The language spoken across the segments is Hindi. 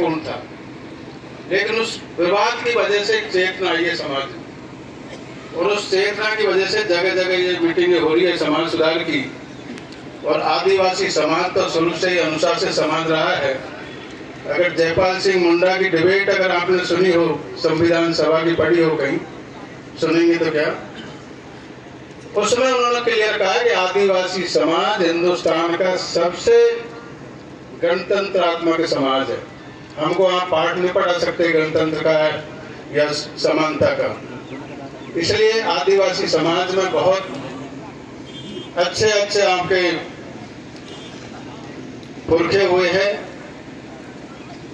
दुर्भाग्यपूर्ण था, लेकिन उस विवाद की वजह से एक चेतना आई है समाज में, और उस चेतना की वजह से जगह जगह ये मीटिंगें हो रही है समाज सुधार की। और आदिवासी समाज तो शुरू से ही अनुशासित समाज रहा है। अगर जयपाल सिंह मुंडा की डिबेट अगर आपने सुनी हो, संविधान सभा की पढ़ी हो, कहीं सुनेंगे तो क्या, उसमें उन्होंने क्लियर कहा कि आदिवासी समाज हिंदुस्तान का सबसे गणतंत्रात्मक समाज है। हमको आप पाठ नहीं पढ़ा सकते गणतंत्र का या समानता का। इसलिए आदिवासी समाज में बहुत अच्छे अच्छे आपके पुरखे हुए हैं।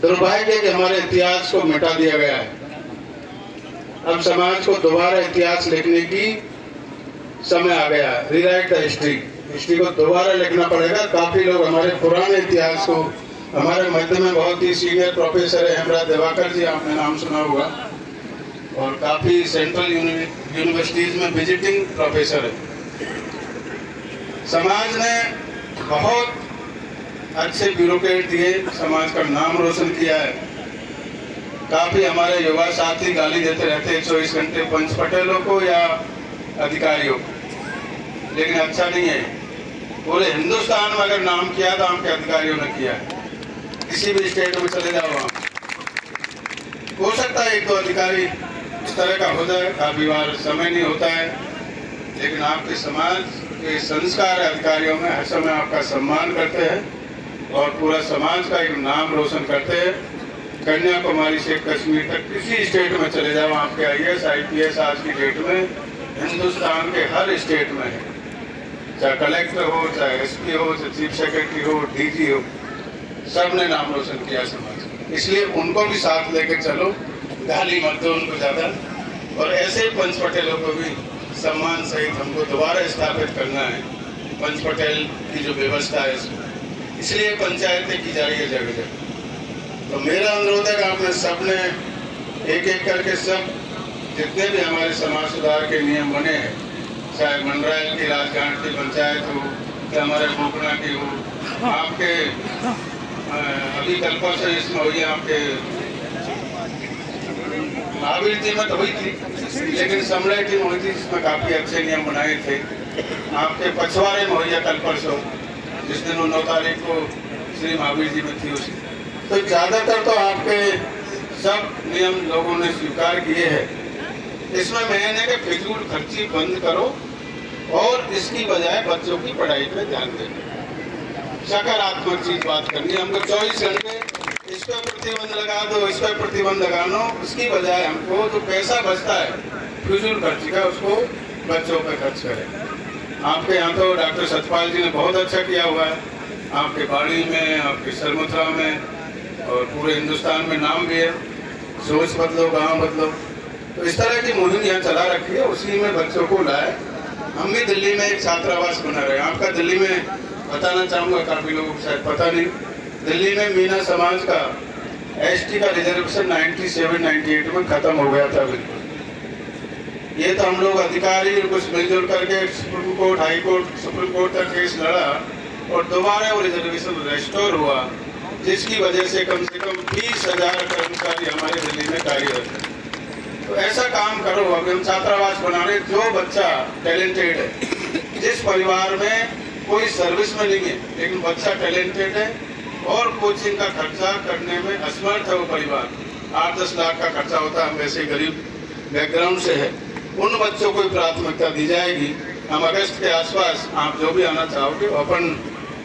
दुर्भाग्य कि हमारे इतिहास को मिटा दिया गया है। अब समाज को दोबारा इतिहास लिखने की समय आ गया है। रीराइट द हिस्ट्री को दोबारा लिखना पड़ेगा। काफी लोग हमारे पुराने इतिहास को, हमारे मध्य में बहुत ही सीनियर प्रोफेसर है हेमराज दिवाकर जी, आपने नाम सुना होगा, और काफी सेंट्रल यूनिवर्सिटीज में विजिटिंग प्रोफेसर है। समाज ने बहुत अच्छे ब्यूरोक्रेट दिए, समाज का नाम रोशन किया है। काफी हमारे युवा साथी गाली देते रहते हैं 24 घंटे पंच पटेलों को या अधिकारियों को, लेकिन अच्छा नहीं है। पूरे हिंदुस्तान में अगर नाम किया तो आपके अधिकारियों ने किया है। किसी भी स्टेट में चले जाओ, वहां हो सकता है एक दो अधिकारी इस तरह का हो जाए, काफी बार समय नहीं होता है, लेकिन आपके समाज के संस्कार अधिकारियों में हर समय आपका सम्मान करते हैं और पूरा समाज का एक नाम रोशन करते हैं। कन्याकुमारी से कश्मीर तक किसी स्टेट में चले जाओ, आपके IAS IPS आज की डेट में हिंदुस्तान के हर स्टेट में है, चाहे कलेक्टर हो, चाहे SP हो, चाहे चीफ सेक्रेटरी हो, DG हो, सब ने नाम रोशन किया समाज। इसलिए उनको भी साथ लेकर चलो, गाली मत दो उनको ज्यादा। और ऐसे ही पंच पटेलों को भी सम्मान सहित हमको दोबारा स्थापित करना है, पंच पटेल की जो व्यवस्था है इसमें। इसलिए पंचायतें की जा रही है जगह जगह। तो मेरा अनुरोध है कि आपने सबने एक एक करके सब जितने भी हमारे समाज सुधार के नियम बने हैं, चाहे मंडरायल की राजघाट की पंचायत हो, चाहे हमारे मोकना की हो, आपके अभी कल्पा से इसमें हुई, आपके महावीर जी में तो हुई थी, लेकिन समलेटी में हुई थी, जिसमें काफी अच्छे नियम बनाए थे। आपके पछवाड़े में हुई है कल परसों, जिस दिन 9 तारीख को श्री महावीर जी में थी उसकी। तो ज्यादातर तो आपके सब नियम लोगों ने स्वीकार किए हैं। इसमें मेन है कि फिजूल खर्ची बंद करो और इसकी बजाय बच्चों की पढ़ाई पे ध्यान दें। सकारात्मक चीज बात करनी है हमको। 24 घंटे इस पर प्रतिबंध लगा दो, इस पर प्रतिबंध लगा लो, उसकी बजाय हमको जो पैसा बचता है फिजूल खर्ची का, उसको बच्चों पर खर्च करें। आपके यहाँ तो डॉक्टर सतपाल जी ने बहुत अच्छा किया हुआ है, आपके बाड़ी में, आपके सरमथुरा में और पूरे हिंदुस्तान में नाम भी है, सोच बदलो गाँव बदलो। तो इस तरह की मुहिम यहाँ चला रखी है, उसी में बच्चों को लाए। हम भी दिल्ली में एक छात्रावास बना रहे हैं। आपका दिल्ली में बताना चाहूँगा, काफ़ी लोगों को शायद पता नहीं, दिल्ली में मीना समाज का ST का रिजर्वेशन 97-98 में खत्म हो गया था। बिल्कुल ये तो हम लोग अधिकारी कुछ मिलजुल करके supreme court, high court, supreme court तक केस लड़ा और दोबारा वो रिजर्वेशन रेस्टोर हुआ, जिसकी वजह से कम 20,000 कर्मचारी हमारे दिल्ली में कार्यरत है। तो ऐसा काम करो। अभी हम छात्रावास बना रहे, जो बच्चा टैलेंटेड है, जिस परिवार में कोई सर्विस में नहीं है लेकिन बच्चा टैलेंटेड है और कोचिंग का खर्चा करने में असमर्थ है वो परिवार, 8-10 लाख का खर्चा होता है, हम वैसे गरीब बैकग्राउंड से है, उन बच्चों को प्राथमिकता दी जाएगी। हम अगस्त के आसपास आप जो भी आना चाहोगे अपन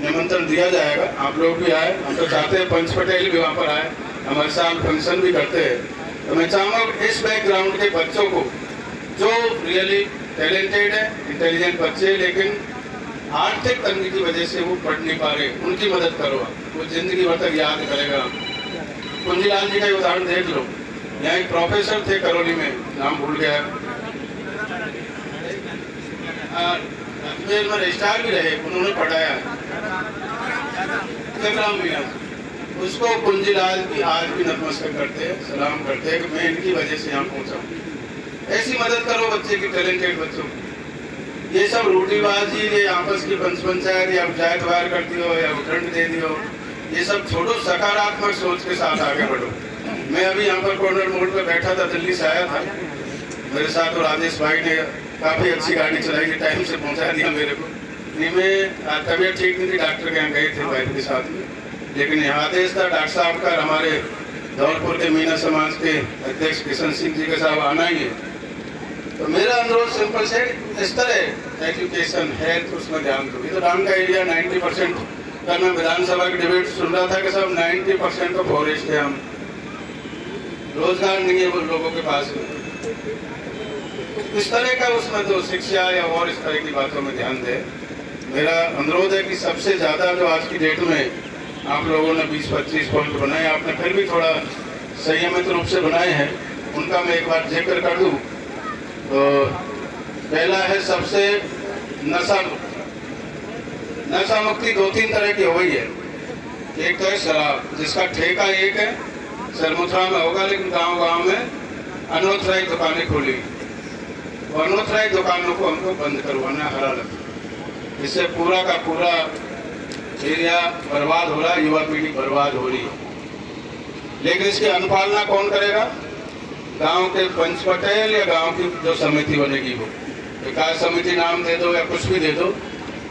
निमंत्रण दिया जाएगा, आप लोग भी आए। हम तो चाहते हैं पंच पटेल भी वहाँ पर आए, हमारे साथ फंक्शन भी करते हैं। तो मैं चाहूँगा इस बैकग्राउंड के बच्चों को, जो रियली टैलेंटेड है, इंटेलिजेंट बच्चे, लेकिन आर्थिक तंगी की वजह से वो पढ़ नहीं पा रहे, उनकी मदद करो। वो जिंदगी भर तक याद करेगा। कुंजीलाल जी का उदाहरण देख लो, यहाँ एक प्रोफेसर थे करौली में, नाम भूल गया, अजमेर में रजिस्ट्रार भी रहे, उन्होंने पढ़ाया उसको कुंजीलाल की आज भी नतमस्तक करते हैं, सलाम करते हैं कि मैं इनकी वजह से यहाँ पहुँचा। ऐसी मदद करो बच्चे की, टैलेंटेड बच्चों को। ये सब रूढ़ीबाजी, ये आपस की पंचायत या पंचायत वार कर दियो या उठंड दे दियो, ये सब छोड़ो, सकारात्मक सोच के साथ आगे बढ़ो। मैं अभी यहाँ पर कॉर्नर मोड़ पे बैठा था, दिल्ली से आया था, मेरे साथ और राजेश भाई ने काफ़ी अच्छी गाड़ी चलाई थी, टाइम से पहुँचा दिया मेरे को। नहीं, मैं तबीयत ठीक नहीं थी, डॉक्टर के यहाँ गए थे वाइफ के साथ में, लेकिन यहाँ आदेश था डॉक्टर साहब का, हमारे धौलपुर के मीना समाज के अध्यक्ष किशन सिंह जी के साथ आना ही है। तो मेरा अनुरोध सिंपल से इस तरह एजुकेशन हेल्थ उसमें ध्यान दो। ये तो डांग का एरिया 90%, कल मैं विधानसभा की डिबेट सुन रहा था कि सब 90% तो फॉरेस्ट है, हम रोजगार नहीं है वो लोगों के पास। इस तरह का उसमें तो शिक्षा या और इस तरह की बातों में ध्यान दे। मेरा अनुरोध है कि सबसे ज्यादा जो आज की डेट में आप लोगों ने 20-25 पॉइंट बनाए, आपने फिर भी थोड़ा संयमित रूप से बनाए हैं, उनका मैं एक बार जिक्र कर दूं। तो पहला है सबसे नशा मुक्ति 2-3 तरह की हो गई है। एक तो है शराब, जिसका ठेका एक है, सरमुथरा में होगा, लेकिन गांव-गांव में अनॉथराइज्ड दुकानें खोली, अनॉथराइज्ड दुकानों को हमको बंद करवाना हरा लगा। इससे पूरा का पूरा एरिया बर्बाद हो रहा है, युवा पीढ़ी बर्बाद हो रही है। लेकिन इसकी अनुपालना कौन करेगा? गांव के पंच पटेल या गांव की जो समिति बनेगी, वो विकास समिति नाम दे दो या कुछ भी दे दो,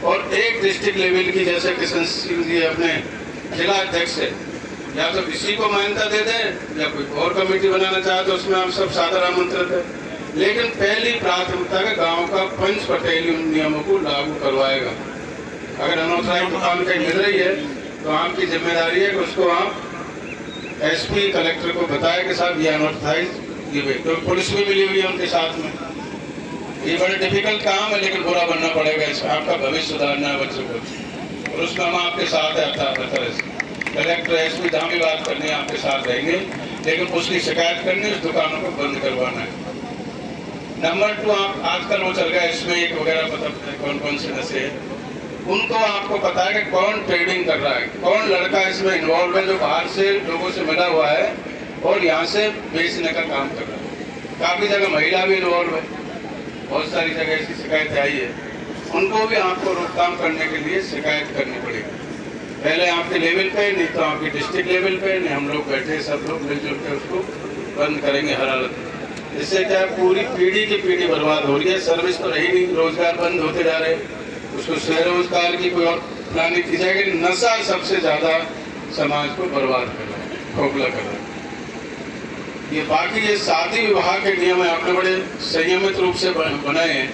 और एक डिस्ट्रिक्ट लेवल की, जैसे किशन सिंह जी अपने जिला अध्यक्ष है, या तो किसी को मान्यता दे दें या कोई और कमेटी बनाना चाहे तो उसमें आप सब सादर आमंत्रित है। लेकिन पहली प्राथमिकता का गांव का पंच पटेल उन नियमों को लागू करवाएगा। अगर अनॉथराइज्ड दुकान कहीं मिल रही है तो आपकी जिम्मेदारी है कि उसको आप एसपी कलेक्टर को बताएं कि साहब ये अनऑथराइज्ड ये, तो पुलिस भी मिली हुई है उनके साथ में। ये बड़े डिफिकल्ट काम है, लेकिन बुरा बनना पड़ेगा, आपका भविष्य सुधारना है बच्चों को, और उसमें हम आपके साथ है। हर तरह से कलेक्टर एसपी जहाँ भी बात करनी है आपके साथ रहेंगे, लेकिन उसकी शिकायत करनी है, उस दुकानों को बंद करवाना है। नंबर 2, आप आजकल वो चल गया इसमें एक वगैरह, पता कौन कौन से नशे हैं, उनको आपको पता है कि कौन ट्रेडिंग कर रहा है, कौन लड़का इसमें इन्वॉल्व है जो बाहर से लोगों से मिला हुआ है और यहाँ से बेचने का काम कर रहा है। काफ़ी जगह महिला भी इन्वॉल्व है, बहुत सारी जगह इसकी शिकायत आई है। उनको भी आपको रोकथाम करने के लिए शिकायत करनी पड़ेगी, पहले आपके लेवल पे, नहीं तो आपके डिस्ट्रिक्ट लेवल पे, नहीं हम लोग बैठे सब लोग मिलजुल के उसको बंद करेंगे हर हालत में। इससे क्या पूरी पीढ़ी की पीढ़ी बर्बाद हो रही है, सर्विस तो रही नहीं, रोजगार बंद होते जा रहे, उसको स्वरोजगार की कोई और प्लानिंग की जाएगी। नशा सबसे ज्यादा समाज को बर्बाद कर रहा है, खोखला कर रहा है। ये बाकी ये शादी विवाह के नियम है, आपने बड़े संयमित रूप से बनाए हैं।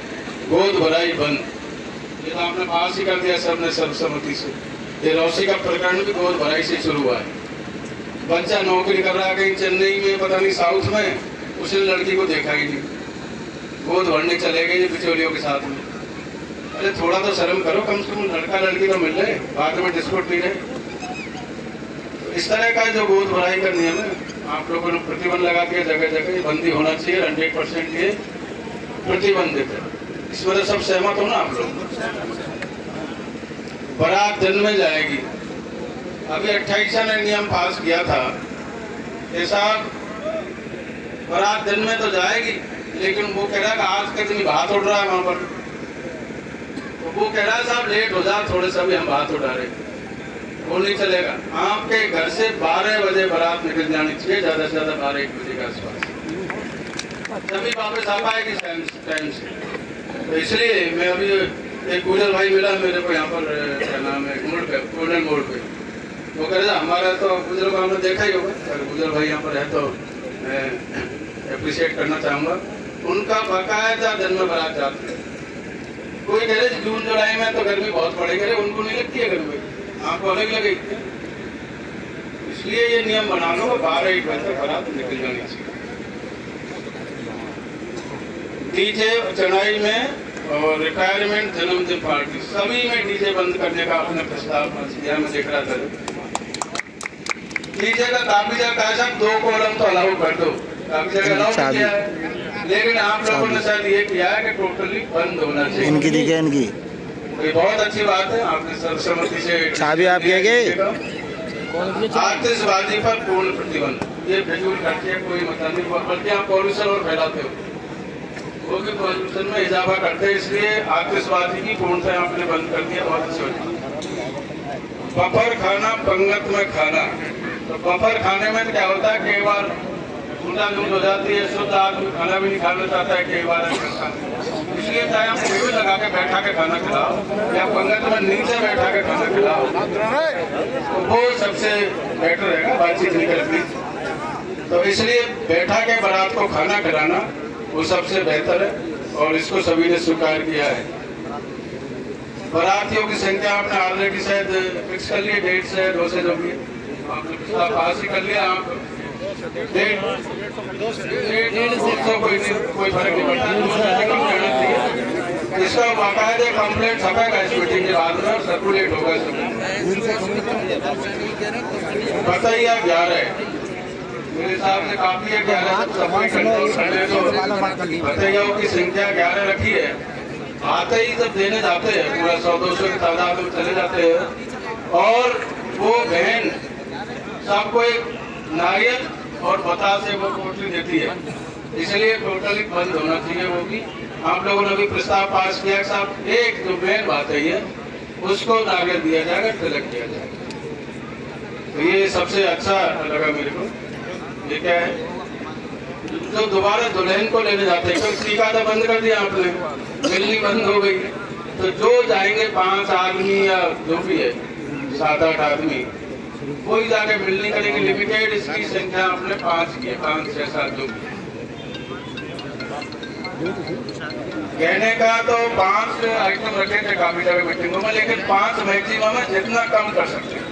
गोद भराई बंद, ये तो आपने पास ही कर दिया सबने सर्वसम्मति से। ये रौसी का प्रकरण भी गोद भराई से शुरू हुआ है। बच्चा नौकरी कर रहा है कहीं चेन्नई में, पता नहीं साउथ में, उसने लड़की को देखा ही नहीं, गोद भरने चले गए बिचौलियों के साथ में। अरे थोड़ा तो शर्म करो, कम से कम लड़का लड़की तो मिल रहे, बाद में डिस्प्यूट नहीं रहे। तो इस तरह का जो गोद भराई का नियम है, आप लोगों ने प्रतिबंध लगा दिया, जगह जगह बंदी होना चाहिए, 100% ये प्रतिबंधित है। इसमें तो सब सहमत हो ना आप लोग? बारात दिन में जाएगी, अभी 28 ने नियम पास किया था, ऐसा बारात दिन में तो जाएगी, लेकिन वो कह रहा है आज के दिन भात उड़ रहा है वहां पर, तो वो कह रहा है साहब लेट हो जाए थोड़े से, भी हम भात उड़ा रहे, वो नहीं चलेगा। आपके घर से 12 बजे बारात निकल जानी चाहिए, ज्यादा से ज्यादा 12-1 बजे के आसपास, तभी वापस आ पाएगी टाइम से। तो इसलिए मैं अभी एक गुजर भाई मिला मेरे को यहाँ पर, क्या नाम है, गोल्डन मोड़ पे, वो कह रहा हमारा तो गुजर को हमने देखा ही होगा, अगर गुजर भाई यहाँ पर है तो मैं अप्रिशिएट करना चाहूँगा। उनका बाकायदा दिन में बारात जाते हैं। कोई कह रहे जून जुलाई में तो गर्मी बहुत पड़ेगी, अरे उनको नहीं लगती है गर्मी, आपको अलग लगेगी। इसलिए ये नियम बना लो, 12-1 बजे तक बारात निकल जानी चाहिए। डीजे चढ़ाई में और रिटायरमेंट जन्मदिन पार्टी सभी में डीजे बंद करने का आपने प्रस्ताव किया, मैं देख रहा था। डीजे का काफी जगह ऐसा 2 कॉलम तो अलाउ कर दो, काफी जगह अलाउ किया है, लेकिन आप लोगों ने शायद ये किया है कि टोटली बंद होना चाहिए। इनकी दिखे इनकी, ये बहुत अच्छी बात है, आपने सर्वसम्मति से चाबी आप आतिशबाजी पर पूर्ण प्रतिबंध, ये फिजूल करती है, कोई मतलब नहीं, बल्कि आप पॉल्यूशन और फैलाते हो, वो भी पॉल्यूशन में इजाफा करते हैं, इसलिए आतिशबाजी की पूर्णतः आपने बंद कर दिया, बहुत अच्छी होती है। बफर खाना पंगत में खाना। तो बफर खाने में क्या होता है, कई बार ऊंधा लूट हो जाती है, शुद्ध आदमी खाना भी नहीं खाना चाहता है, कई बार इसलिए चाहे आप टेबल लगा के बैठा के खाना खिलाओ या पंगत में नीचे बैठा के खाना खिलाओ, तो वो सबसे बेटर रहेगा, बातचीत निकलती। तो इसलिए बैठा के बारात को खाना खिलाना वो सबसे बेहतर है और इसको सभी ने स्वीकार किया है। बारातियों की संख्या आपने ऑलरेडी शायद फिक्स कर लिया, 150 से 200 जो भी आपने पिछला पास ही कर लिया। आप 150 कोई फर्क नहीं पड़ता, 200 से कम करना चाहिए। इसका बाकायदे कंप्लेंट छपेगा इस मीटिंग के बाद में, सर्कुलेट होगा सब। बताइए आप 11 मेरे हिसाब से काफी है, 11 सफाई करने तो बताइए की संख्या 11 रखी है। आते ही जब देने जाते हैं पूरा 100-200 की तादाद में चले जाते हैं और वो बहन सबको एक नारियल और बतासे वो पोटली देती है, इसलिए टोटली बंद होना चाहिए। वो भी आप लोगों ने भी प्रस्ताव पास किया कि साहब एक जो मेन बात है उसको नारियल दिया जाएगा, तिलक दिया जाएगा। तो ये सबसे अच्छा लगा मेरे को। ये क्या है, जो दोबारा दुल्हन को लेने जाते हैं, क्योंकि टीका तो बंद कर दिया आपने, मिलनी बंद हो गई, तो जो जाएंगे 5 आदमी या जो भी है 7-8 आदमी, कोई जाके मिलनी करेंगे। लिमिटेड इसकी संख्या आपने 5 की, 5, 6, 7 जो भी। कहने का तो 5 आइटम रखे थे काफी जगह मीटिंगों में, लेकिन 5 मैक्सिमम है, जितना कम कर सकते हैं।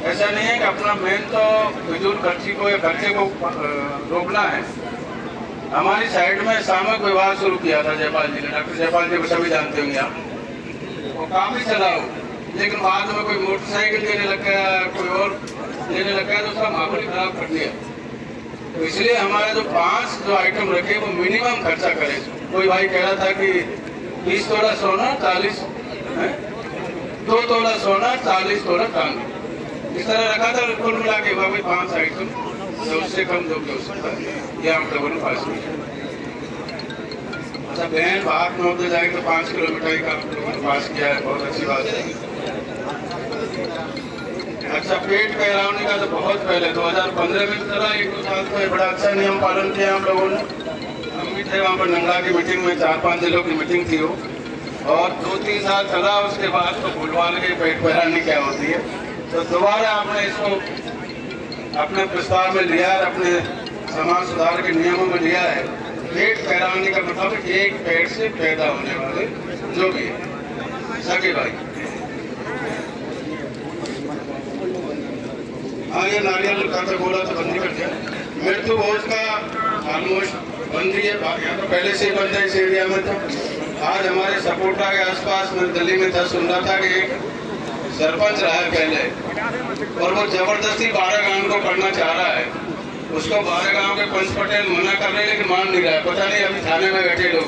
ऐसा नहीं है कि अपना मेन तो फिजूल खर्ची को या खर्चे को रोकना है। हमारी साइड में सामूहिक विवाह शुरू किया था जयपाल जी ने, डॉक्टर जयपाल जी को सभी जानते होंगे आप, वो काफी चला हो, लेकिन बाद में कोई मोटरसाइकिल देने लग गया, कोई और देने लग गया, तो उसका माहौल खराब कर दिया। तो इसलिए हमारे जो 5 जो आइटम रखे वो मिनिमम खर्चा करे। कोई भाई कह रहा था कि 20 तोला सोना 40 2 तोला सोना 40 तोला चांदी, इस तरह रखा था। कुल मिला के भाई 5 आइटम, तो उससे कम जो हो सकता है ये आप लोगों ने पास किया। अच्छा, बहन बाहर में होते जाएगी तो 5 किलो मिठाई का आप लोगों ने पास किया है, बहुत अच्छी बात है। अच्छा, पेट कहलाने का तो बहुत पहले 2015 में चला, 1-2 साल से बड़ा अच्छा नियम पालन किया हम लोगों ने। हम भी थे वहाँ पर नंगला की मीटिंग में, 4-5 जिलों की मीटिंग थी वो, और 2-3 साल चला। उसके बाद तो भूलवाल के पेट पहलानी क्या होती है, तो दोबारा आपने इसको अपने प्रस्ताव में लिया है, अपने समाज सुधार के नियमों में लिया है। पेट फैलाने का मतलब एक पेट से पैदा होने वाले जो भी है सगे भाई। हाँ, ये नारियल का तो बोला तो बंदी कर दिया। मृत्यु भोज का ऑलमोस्ट बंदी है, यहाँ तो पहले से ही बंद है इस एरिया में। तो आज हमारे सपोर्टा के आसपास में दिल्ली में था, सुन रहा था कि एक सरपंच रहा है पहले और वो जबरदस्ती 12 गांव को करना चाह रहा है। उसको 12 गांव के पंच पटेल मना कर रहे, लेकिन मान नहीं रहा है। पता नहीं अभी थाने में बैठे लोग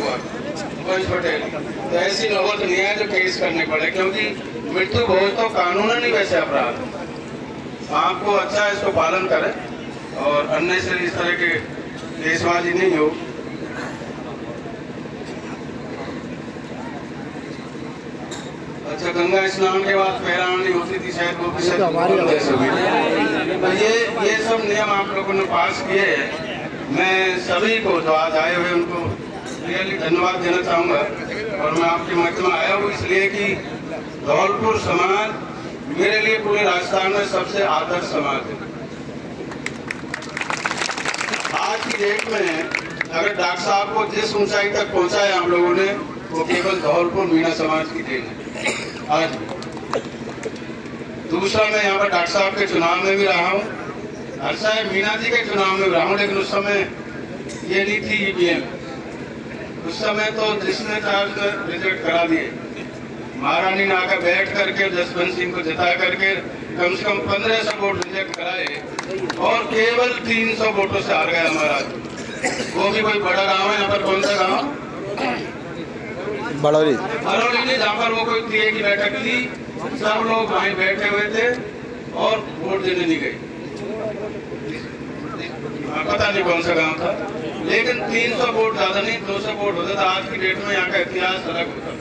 पंच पटेल। तो ऐसी नौबत नहीं है जो केस करने पड़े, क्योंकि मृत्यु भोज तो कानूनन नहीं वैसे अपराध। आपको अच्छा इसको पालन करें और अन्य से इस तरह के केसबाजी नहीं हो। अच्छा, गंगा स्नान के बाद पैरानी होती थी शायद, वो भी तो ये सब नियम आप लोगों ने पास किए हैं। मैं सभी को जो आज आए हुए उनको रियली धन्यवाद देना चाहूँगा। और मैं आपके मध्य में आया हूँ इसलिए कि धौलपुर समाज मेरे लिए पूरे राजस्थान में सबसे आदर्श समाज है। आज की डेट में अगर डॉक्टर साहब को जिस ऊंचाई तक पहुंचाया हम लोगों ने, वो केवल धौलपुर मीणा समाज की देन है। आज दूसरा, मैं यहाँ पर डॉक्टर साहब के चुनाव में भी रहा हूँ, हर साहब मीना जी के चुनाव में भी रहा हूँ, लेकिन उस समय ये नहीं थी ईवीएम। उस समय तो जिसने चार्ज रिजेक्ट करा दिए। महारानी ने आकर बैठ करके जसवंत सिंह को जिता करके कम से कम 1500 वोट रिजेक्ट कराए और केवल 300 वोटों से हार गया हमारा। वो भी कोई बड़ा गांव है यहाँ पर, कौन सा गांव? बड़ौली नहीं, जहाँ पर वो कोई टीए की बैठक थी, सब लोग वहीं बैठे हुए थे और वोट देने नहीं गए। पता नहीं कौन सा गांव था, लेकिन 300 वोट ज्यादा नहीं, 200 वोट होता था। आज की डेट में यहाँ का इतिहास अलग होता।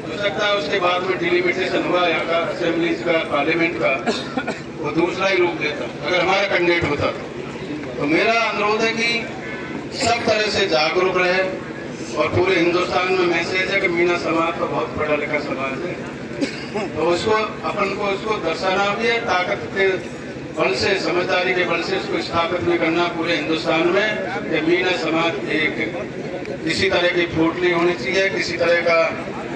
तो हो सकता है उसके बाद में डिलिमिटेशन हुआ यहाँ का असेंबलीज का, पार्लियामेंट का, वो दूसरा ही रूप लेता अगर हमारा कैंडिडेट होता तो मेरा अनुरोध है कि सब तरह से जागरूक रहे और पूरे हिंदुस्तान में मैसेज है कि मीना समाज तो बहुत पढ़ा लिखा समाज है, तो उसको अपन को उसको दर्शाना भी है, ताकत के बल से, समझदारी के बल से उसको स्थापित भी करना पूरे हिंदुस्तान में कि मीना समाज एक किसी तरह की फूट नहीं होनी चाहिए, किसी तरह का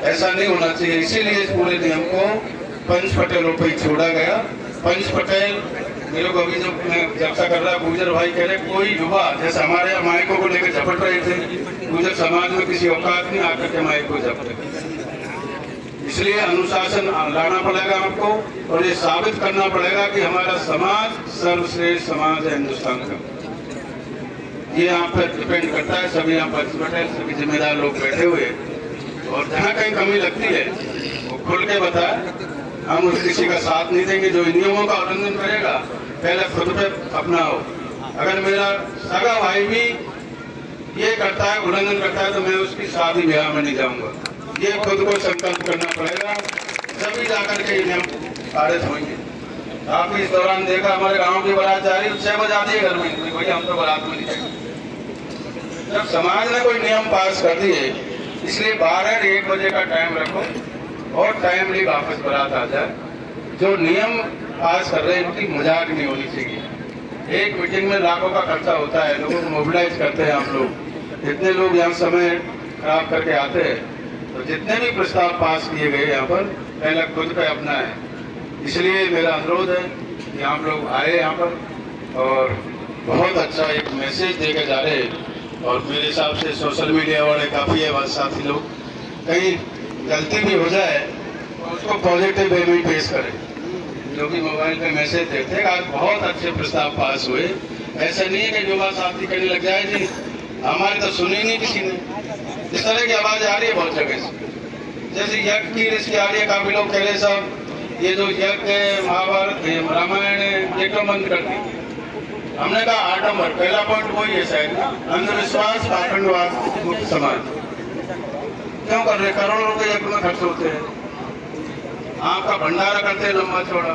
ऐसा नहीं होना चाहिए। इसीलिए इस पूरे नियम को पंच पटेलों पर ही छोड़ा गया। पंच पटेल मेरे को अभी जब मैं चर्चा कर रहा, गुर्जर भाई कह रहे कोई युवा जैसे हमारे यहाँ माइकों को लेकर झपट रहे थे, गुर्जर समाज में किसी औकात नहीं आकर के माइक को झपटे। इसलिए अनुशासन लाना पड़ेगा आपको और ये साबित करना पड़ेगा कि हमारा समाज सर्वश्रेष्ठ समाज है हिंदुस्तान का। ये आप पर डिपेंड करता है। सभी यहाँ पंच पटेल, सभी जिम्मेदार लोग बैठे हुए, और जहाँ कहीं कमी लगती है वो खुल के बताए। हम किसी का साथ नहीं देंगे। जो नियमों का उल्लंघन करेगा पहले खुद पे अपनाओ। अगर मेरा सगा भाई भी ये करता है, उल्लंघन करता है, तो मैं उसकी शादी ब्याह में नहीं जाऊंगा। ये खुद को संकल्प करना पड़ेगा, तभी जाकर के नियम पारित होंगे। आपने इस दौरान देखा हमारे गांव की बारात जा रही, 6 बजे आती है घर में, भैया हम तो बारात में नहीं जाएंगे। जब समाज ने कोई नियम पास कर दिए, इसलिए 12-1 बजे का टाइम रखो और टाइमली वापस बारात आ जाए। जो नियम पास कर रहे हैं इनकी मजाक नहीं होनी चाहिए। एक मीटिंग में लाखों का खर्चा होता है, लोगों को मोबिलाइज करते हैं हम लोग। इतने लोग यहाँ समय खराब करके आते हैं, तो जितने भी प्रस्ताव पास किए गए यहाँ पर पहले खुद पे अपना है। इसलिए मेरा अनुरोध है कि आप लोग आए यहाँ पर और बहुत अच्छा एक मैसेज देकर जा रहे हैं। और मेरे हिसाब से सोशल मीडिया वाले काफ़ी है साथी लोग, कहीं गलती भी हो जाए तो उसको पॉजिटिव वे में पेश करें। जो भी मोबाइल पे मैसेज देते हैं, आज बहुत अच्छे प्रस्ताव पास हुए। ऐसा नहीं है कि युवा साथी कहने लग जाए जी हमारी तो सुनी नहीं किसी ने। इस तरह की आवाज आ रही है बहुत जगह से, जैसे यज्ञ की रिश्ती आ रही है। काफी लोग कह रहे साहब ये जो यज्ञ महाभारत रामायण ये क्यों बंद कर दी। हमने कहा आडम्बर, पहला पॉइंट वही है शायद, अंधविश्वास, पाखंडवाद मुक्त समाज। क्यों कर रहे, करोड़ों रुपए यज्ञ में खर्च होते हैं, आपका भंडारा करते हैं लंबा चौड़ा,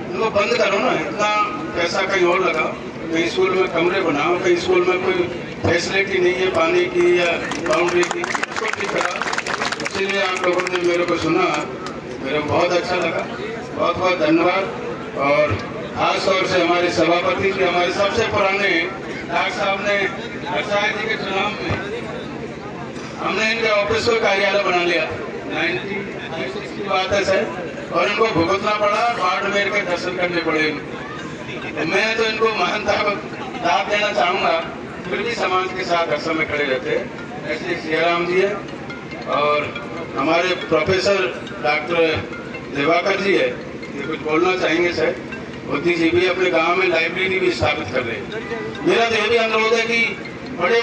इनको बंद करो ना। इतना पैसा कहीं और लगाओ, कहीं स्कूल में कमरे बनाओ, कहीं स्कूल में कोई फैसिलिटी नहीं है पानी की या बाउंड्री की, उसको ठीक करा। इसीलिए आप लोगों ने मेरे को सुना, मेरे को बहुत अच्छा लगा। बहुत बहुत धन्यवाद। और खास तौर से हमारे सभापति जी, हमारे सबसे पुराने डॉक्टर साहब ने पंचायत जी के चुनाव में हमने इनके ऑफिस को कार्यालय बना लिया, 1996 की बात है सर, और इनको भुगतना पड़ा, बाड़मेर के दर्शन करने पड़े। मैं तो इनको महानता दाद देना चाहूँगा, फिर भी समाज के साथ हर समय खड़े रहते। ऐसे सियाराम जी है और हमारे प्रोफेसर डॉक्टर दिवाकर जी है, ये कुछ बोलना चाहेंगे सर। मोदी जी भी अपने गांव में लाइब्रेरी भी स्थापित कर रहे हैं। मेरा तो ये भी अनुरोध है कि बड़े